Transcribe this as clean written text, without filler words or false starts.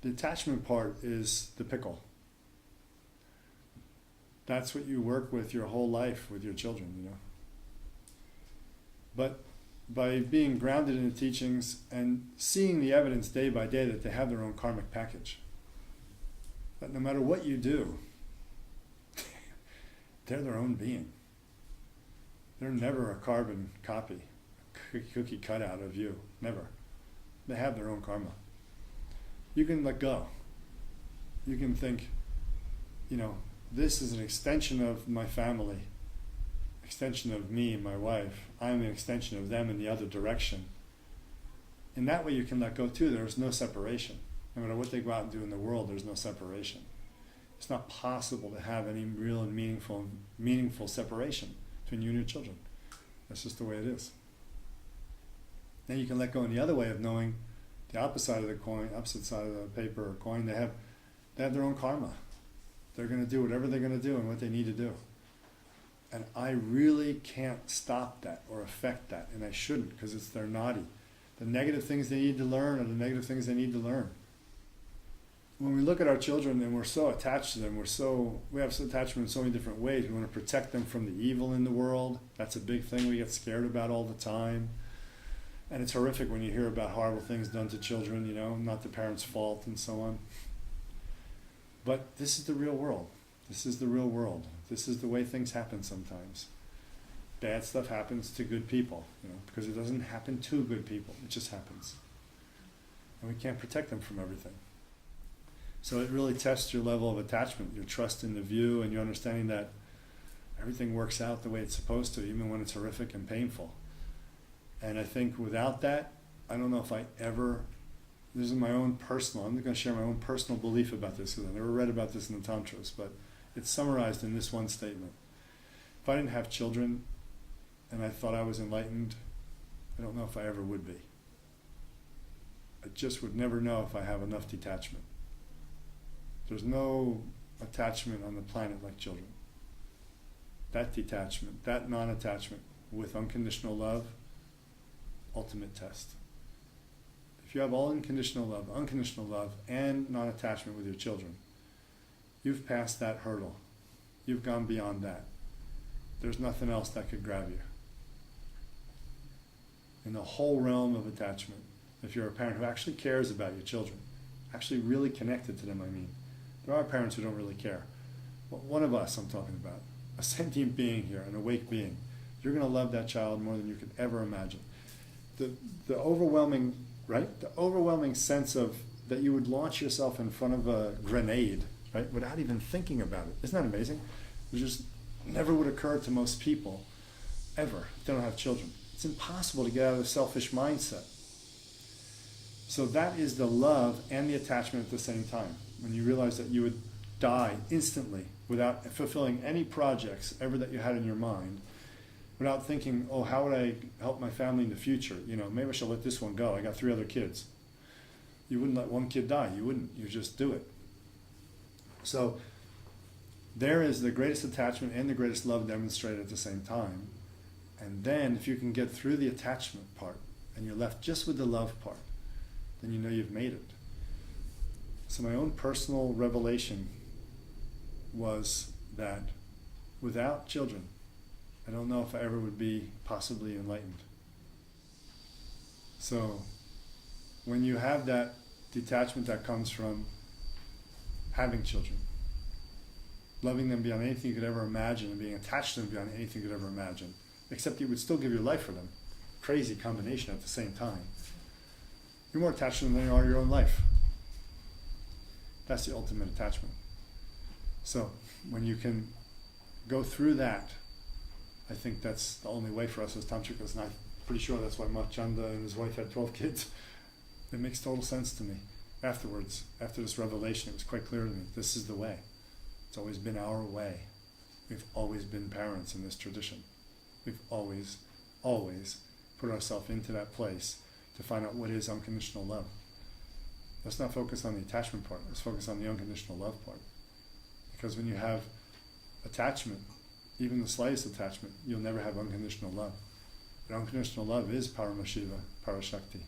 The attachment part is the pickle. That's what you work with your whole life with your children, you know. But by being grounded in the teachings and seeing the evidence day by day that they have their own karmic package, that no matter what you do, they're their own being. They're never a carbon copy, a cookie cutout of you. Never. They have their own karma. You can let go. You can think, you know, this is an extension of my family, extension of me and my wife. I'm an extension of them in the other direction. In that way you can let go too. There's no separation. No matter what they go out and do in the world, there's no separation. It's not possible to have any real and meaningful separation between you and your children. That's just the way it is. Then you can let go in the other way of knowing the opposite side of the coin, opposite side of the paper or coin. They have their own karma. They're going to do whatever they're going to do and what they need to do. And I really can't stop that or affect that, and I shouldn't, because it's their naughty. The negative things they need to learn are the negative things they need to learn. When we look at our children and we're so attached to them, we have attachment in so many different ways. We want to protect them from the evil in the world. That's a big thing we get scared about all the time. And it's horrific when you hear about horrible things done to children, you know, not the parents' fault and so on. But this is the real world. This is the real world. This is the way things happen sometimes. Bad stuff happens to good people, you know, because it doesn't happen to good people. It just happens. And we can't protect them from everything. So it really tests your level of attachment, your trust in the view, and your understanding that everything works out the way it's supposed to, even when it's horrific and painful. And I think without that, I don't know if I ever, this is my own personal, I'm going to share my own personal belief about this, because I never read about this in the Tantras, but it's summarized in this one statement. If I didn't have children and I thought I was enlightened, I don't know if I ever would be. I just would never know if I have enough detachment. There's no attachment on the planet like children. That detachment, that non-attachment with unconditional love, ultimate test. If you have all unconditional love and non-attachment with your children, you've passed that hurdle. You've gone beyond that. There's nothing else that could grab you. In the whole realm of attachment, if you're a parent who actually cares about your children, actually really connected to them, I mean. There are parents who don't really care. But one of us I'm talking about, a sentient being here, an awake being, you're going to love that child more than you could ever imagine. The overwhelming, right? The overwhelming sense of that you would launch yourself in front of a grenade, right? Without even thinking about it. Isn't that amazing? It just never would occur to most people, ever, if they don't have children. It's impossible to get out of the selfish mindset. So that is the love and the attachment at the same time. When you realize that you would die instantly without fulfilling any projects ever that you had in your mind, without thinking, oh, how would I help my family in the future? You know, maybe I should let this one go. I got 3 other kids. You wouldn't let one kid die. You wouldn't. You just do it. So there is the greatest attachment and the greatest love demonstrated at the same time. And then if you can get through the attachment part and you're left just with the love part, then you know you've made it. So my own personal revelation was that without children, I don't know if I ever would be possibly enlightened. So when you have that detachment that comes from having children, loving them beyond anything you could ever imagine, and being attached to them beyond anything you could ever imagine, except you would still give your life for them. Crazy combination at the same time. You're more attached to them than you are to your own life. That's the ultimate attachment. So when you can go through that, I think that's the only way for us as tantrikas, and I'm pretty sure that's why Machanda and his wife had 12 kids. It makes total sense to me. Afterwards, after this revelation, it was quite clear to me, this is the way. It's always been our way. We've always been parents in this tradition. We've always put ourselves into that place to find out what is unconditional love. Let's not focus on the attachment part. Let's focus on the unconditional love part. Because when you have attachment, even the slightest attachment, you'll never have unconditional love. But unconditional love is Paramashiva, Parashakti.